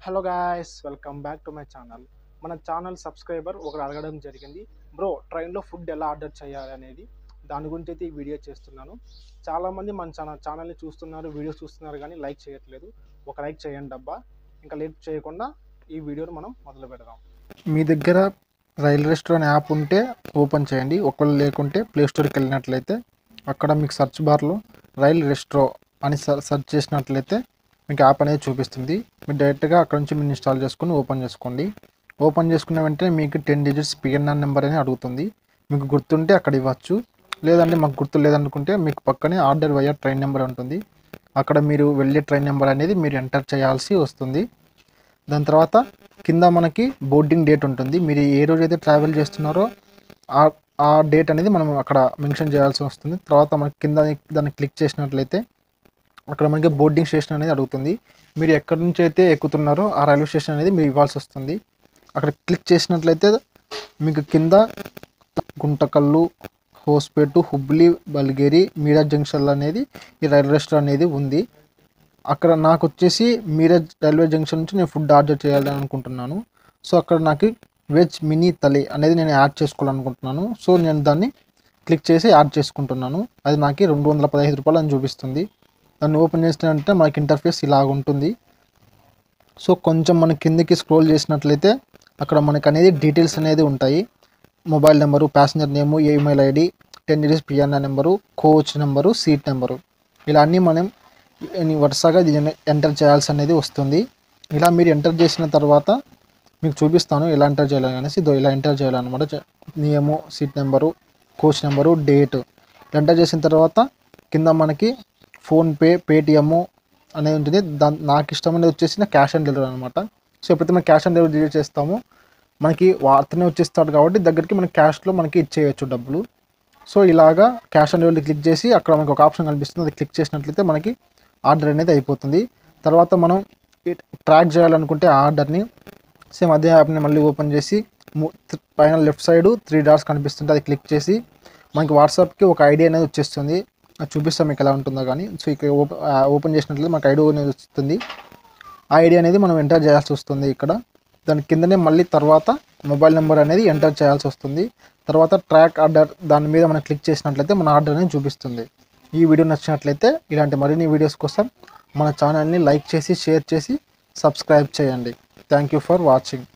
Hello guys, welcome back to my channel. మన channel subscriber ఒకరు అడగడం జరిగింది, బ్రో ట్రైన్లో ఫుడ్ ఎలా ఆర్డర్ చేయాలి అనేది. దాని గురించి అయితే ఈ వీడియో చేస్తున్నాను. చాలామంది మన ఛానల్ని చూస్తున్నారు, వీడియోస్ చూస్తున్నారు, కానీ లైక్ చేయట్లేదు. ఒక లైక్ చేయండి అబ్బా. ఇంకా లేట్ చేయకుండా ఈ వీడియోని మనం మొదలు పెడదాం. మీ దగ్గర రైల్ రెస్టారెంట్ యాప్ ఉంటే ఓపెన్ చేయండి. ఒకవేళ లేకుంటే ప్లే స్టోర్కి వెళ్ళినట్లయితే అక్కడ మీకు సెర్చ్ బార్లో రైల్ రెస్ట్రో అని సెర్చ్ చేసినట్లయితే మీకు యాప్ అనేది చూపిస్తుంది. మీరు డైరెక్ట్గా అక్కడ నుంచి మీరు ఇన్స్టాల్ చేసుకుని ఓపెన్ చేసుకోండి. ఓపెన్ చేసుకున్న వెంటనే మీకు 10 డిజిట్స్ పిఎన్ఆర్ నెంబర్ అని అడుగుతుంది. మీకు గుర్తుంటే అక్కడ ఇవ్వచ్చు, లేదంటే మాకు గుర్తు లేదనుకుంటే మీకు పక్కనే ఆర్డర్ వయా ట్రైన్ నెంబర్ ఉంటుంది. అక్కడ మీరు వెళ్ళే ట్రైన్ నెంబర్ అనేది మీరు ఎంటర్ చేయాల్సి వస్తుంది. దాని తర్వాత కింద మనకి బోర్డింగ్ డేట్ ఉంటుంది. మీరు ఏ రోజైతే ట్రావెల్ చేస్తున్నారో ఆ డేట్ అనేది మనం అక్కడ మెన్షన్ చేయాల్సి వస్తుంది. తర్వాత మనకి కింద దాన్ని క్లిక్ చేసినట్లయితే అక్కడ మనకి బోర్డింగ్ స్టేషన్ అనేది అడుగుతుంది. మీరు ఎక్కడి నుంచి అయితే ఎక్కుతున్నారో ఆ రైల్వే స్టేషన్ అనేది మీరు ఇవ్వాల్సి వస్తుంది. అక్కడ క్లిక్ చేసినట్లయితే మీకు కింద గుంటకల్లు, హోస్పేట, హుబ్లీ, బల్గేరి, మీరజ్ జంక్షన్లు అనేది ఈ రైల్వే రెస్టారెంట్ అనేది ఉంది. అక్కడ నాకు వచ్చేసి మీరజ్ రైల్వే జంక్షన్ నుంచి నేను ఫుడ్ ఆర్డర్ చేయాలని అనుకుంటున్నాను. సో అక్కడ నాకు వెజ్ మినీ థాలి అనేది నేను యాడ్ చేసుకోవాలనుకుంటున్నాను. సో నేను దాన్ని క్లిక్ చేసి యాడ్ చేసుకుంటున్నాను. అది నాకు 215 రూపాయలు అని చూపిస్తుంది. దాన్ని ఓపెన్ చేసినంటే మనకి ఇంటర్ఫేస్ ఇలాగ ఉంటుంది. సో కొంచెం మన కిందకి స్క్రోల్ చేసినట్లయితే అక్కడ మనకు అనేది డీటెయిల్స్ అనేది ఉంటాయి. Mobile number, passenger name, email ID, 10 digits PNR number, coach number, seat number, ఇలా అన్నీ మనం వరుసగా ఎంటర్ చేయాల్సి అనేది వస్తుంది. ఇలా మీరు ఎంటర్ చేసిన తర్వాత మీకు చూపిస్తాను ఎలా ఎంటర్ చేయాలని అనేసి. ఇలా ఎంటర్ చేయాలన్నమాట. Name, seat number, coach number, date enter చేసిన తర్వాత కింద మనకి ఫోన్పే, పేటిఎమ్ అనేది ఉంటుంది. నాకు ఇష్టమైనది వచ్చేసి నా క్యాష్ ఆన్ డెలివరీ అనమాట. సో ఎప్పుడైతే మనం క్యాష్ ఆన్ డెలివరీ చేస్తామో మనకి వార్తనే వచ్చేస్తాడు కాబట్టి దగ్గరికి మనకి క్యాష్లో మనకి ఇచ్చేయచ్చు డబ్బులు. సో ఇలాగా క్యాష్ ఆన్ డెలివరీ క్లిక్ చేసి అక్కడ మనకి ఒక ఆప్షన్ కనిపిస్తుంది. అది క్లిక్ చేసినట్లయితే మనకి ఆర్డర్ అనేది అయిపోతుంది. తర్వాత మనం ట్రాక్ చేయాలనుకుంటే ఆ ఆర్డర్ని సేమ్ అదే యాప్ని మళ్ళీ ఓపెన్ చేసి పైన లెఫ్ట్ సైడ్ 3 డాట్స్ కనిపిస్తుంటే అది క్లిక్ చేసి మనకి వాట్సాప్కి ఒక ఐడి అనేది వచ్చేస్తుంది. అది చూపిస్తాం మీకు ఎలా ఉంటుందో కానీ. సో ఇక్కడ ఓపెన్ చేసినట్లయితే మనకు ఐడి అనేది వస్తుంది. ఆ ఐడి అనేది మనం ఎంటర్ చేయాల్సి వస్తుంది. ఇక్కడ దాని కిందనే మళ్ళీ తర్వాత మొబైల్ నెంబర్ అనేది ఎంటర్ చేయాల్సి వస్తుంది. తర్వాత ట్రాక్ ఆర్డర్ దాని మీద మనం క్లిక్ చేసినట్లయితే మన ఆర్డర్ అనేది చూపిస్తుంది. ఈ వీడియో నచ్చినట్లయితే ఇలాంటి మరిన్ని వీడియోస్ కోసం మన ఛానల్ని లైక్ చేసి, షేర్ చేసి, సబ్స్క్రైబ్ చేయండి. Thank you for watching.